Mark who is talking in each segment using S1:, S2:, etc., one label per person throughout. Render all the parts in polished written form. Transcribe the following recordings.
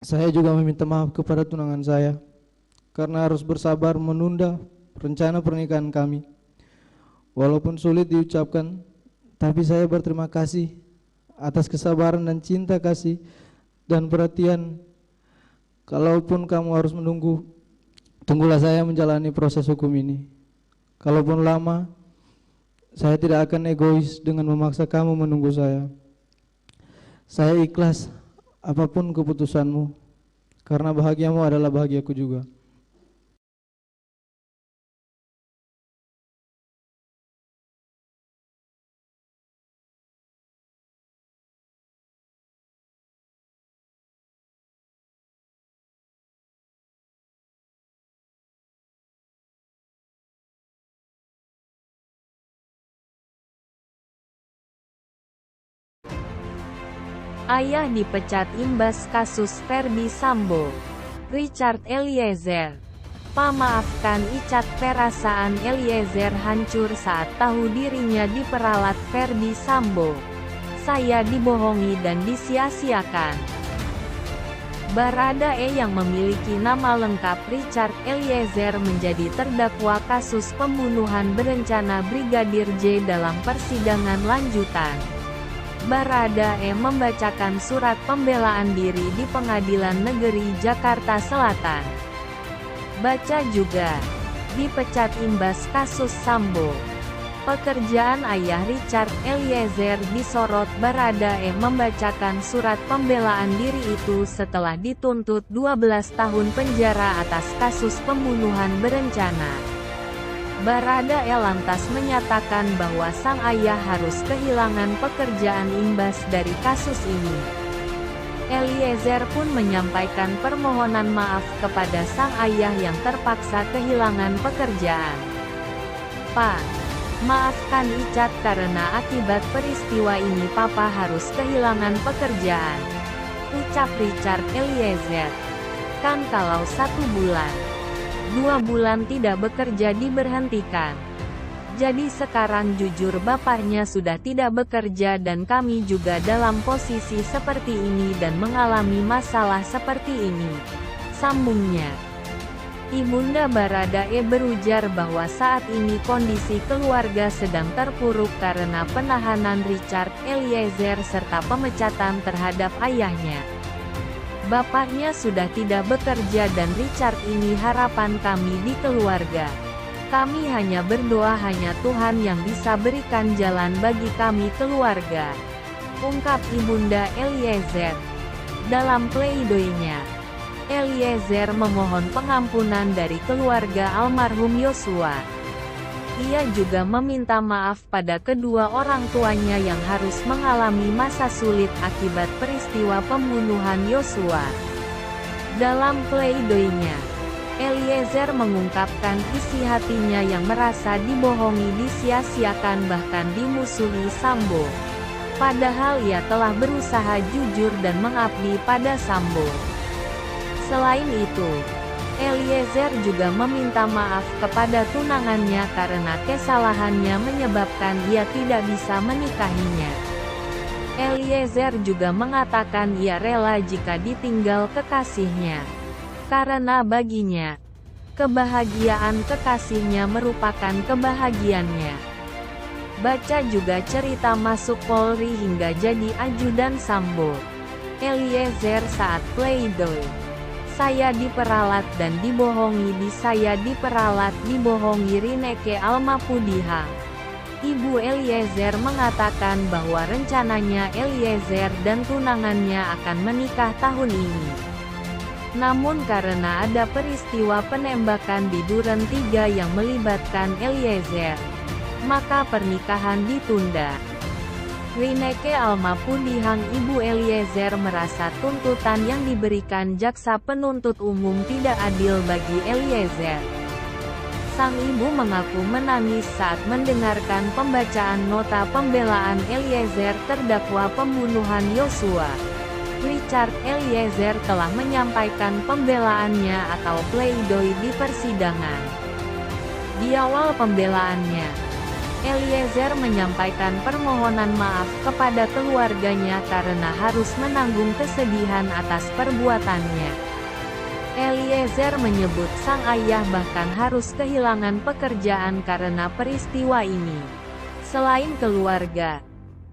S1: Saya juga meminta maaf kepada tunangan saya karena harus bersabar menunda rencana pernikahan kami. Walaupun sulit diucapkan, tapi saya berterima kasih atas kesabaran dan cinta kasih dan perhatian. Kalaupun kamu harus menunggu, tunggulah saya menjalani proses hukum ini. Kalaupun lama, saya tidak akan egois dengan memaksa kamu menunggu saya. Saya ikhlas apapun keputusanmu, karena bahagiamu adalah bahagiaku juga.
S2: Ayah dipecat imbas kasus Ferdy Sambo. Richard Eliezer. Maafkan Icat, perasaan Eliezer hancur saat tahu dirinya diperalat Ferdy Sambo. Saya dibohongi dan disia-siakan. Baradae yang memiliki nama lengkap Richard Eliezer menjadi terdakwa kasus pembunuhan berencana Brigadir J dalam persidangan lanjutan. Baradae membacakan surat pembelaan diri di Pengadilan Negeri Jakarta Selatan. Baca juga, dipecat imbas kasus Sambo. Pekerjaan ayah Richard Eliezer disorot. Baradae membacakan surat pembelaan diri itu setelah dituntut 12 tahun penjara atas kasus pembunuhan berencana. Baradae lantas menyatakan bahwa sang ayah harus kehilangan pekerjaan imbas dari kasus ini. Eliezer pun menyampaikan permohonan maaf kepada sang ayah yang terpaksa kehilangan pekerjaan. "Pak, maafkan Icat karena akibat peristiwa ini Papa harus kehilangan pekerjaan," ucap Richard Eliezer. "Kan kalau 1 bulan, 2 bulan tidak bekerja diberhentikan. Jadi sekarang jujur bapaknya sudah tidak bekerja dan kami juga dalam posisi seperti ini dan mengalami masalah seperti ini," sambungnya. Ibunda Baradae berujar bahwa saat ini kondisi keluarga sedang terpuruk karena penahanan Richard Eliezer serta pemecatan terhadap ayahnya. "Bapaknya sudah tidak bekerja dan Richard ini harapan kami di keluarga. Kami hanya berdoa hanya Tuhan yang bisa berikan jalan bagi kami keluarga," ungkap Ibunda Eliezer. Dalam pleidoinya, Eliezer memohon pengampunan dari keluarga almarhum Yosua. Ia juga meminta maaf pada kedua orang tuanya yang harus mengalami masa sulit akibat peristiwa pembunuhan Yosua. Dalam pleidoinya, Eliezer mengungkapkan isi hatinya yang merasa dibohongi, disia-siakan bahkan dimusuhi Sambo. Padahal ia telah berusaha jujur dan mengabdi pada Sambo. Selain itu, Eliezer juga meminta maaf kepada tunangannya karena kesalahannya menyebabkan ia tidak bisa menikahinya. Eliezer juga mengatakan ia rela jika ditinggal kekasihnya, karena baginya, kebahagiaan kekasihnya merupakan kebahagiaannya. Baca juga cerita masuk Polri hingga jadi ajudan Sambo. Eliezer saat pleidoy. "Saya diperalat dan dibohongi saya diperalat dibohongi." Rineke Almapudihang, ibu Eliezer mengatakan bahwa rencananya Eliezer dan tunangannya akan menikah tahun ini. Namun karena ada peristiwa penembakan di Duren 3 yang melibatkan Eliezer, maka pernikahan ditunda. Rineke Almapudihang, ibu Eliezer merasa tuntutan yang diberikan jaksa penuntut umum tidak adil bagi Eliezer. Sang ibu mengaku menangis saat mendengarkan pembacaan nota pembelaan Eliezer terdakwa pembunuhan Yosua. Richard Eliezer telah menyampaikan pembelaannya atau pleidoy di persidangan. Di awal pembelaannya, Eliezer menyampaikan permohonan maaf kepada keluarganya karena harus menanggung kesedihan atas perbuatannya. Eliezer menyebut sang ayah bahkan harus kehilangan pekerjaan karena peristiwa ini. Selain keluarga,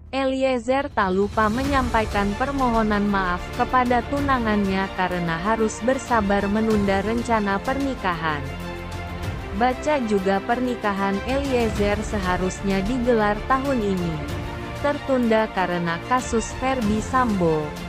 S2: Eliezer tak lupa menyampaikan permohonan maaf kepada tunangannya karena harus bersabar menunda rencana pernikahan. Baca juga pernikahan Eliezer seharusnya digelar tahun ini, tertunda karena kasus Verdi Sambo.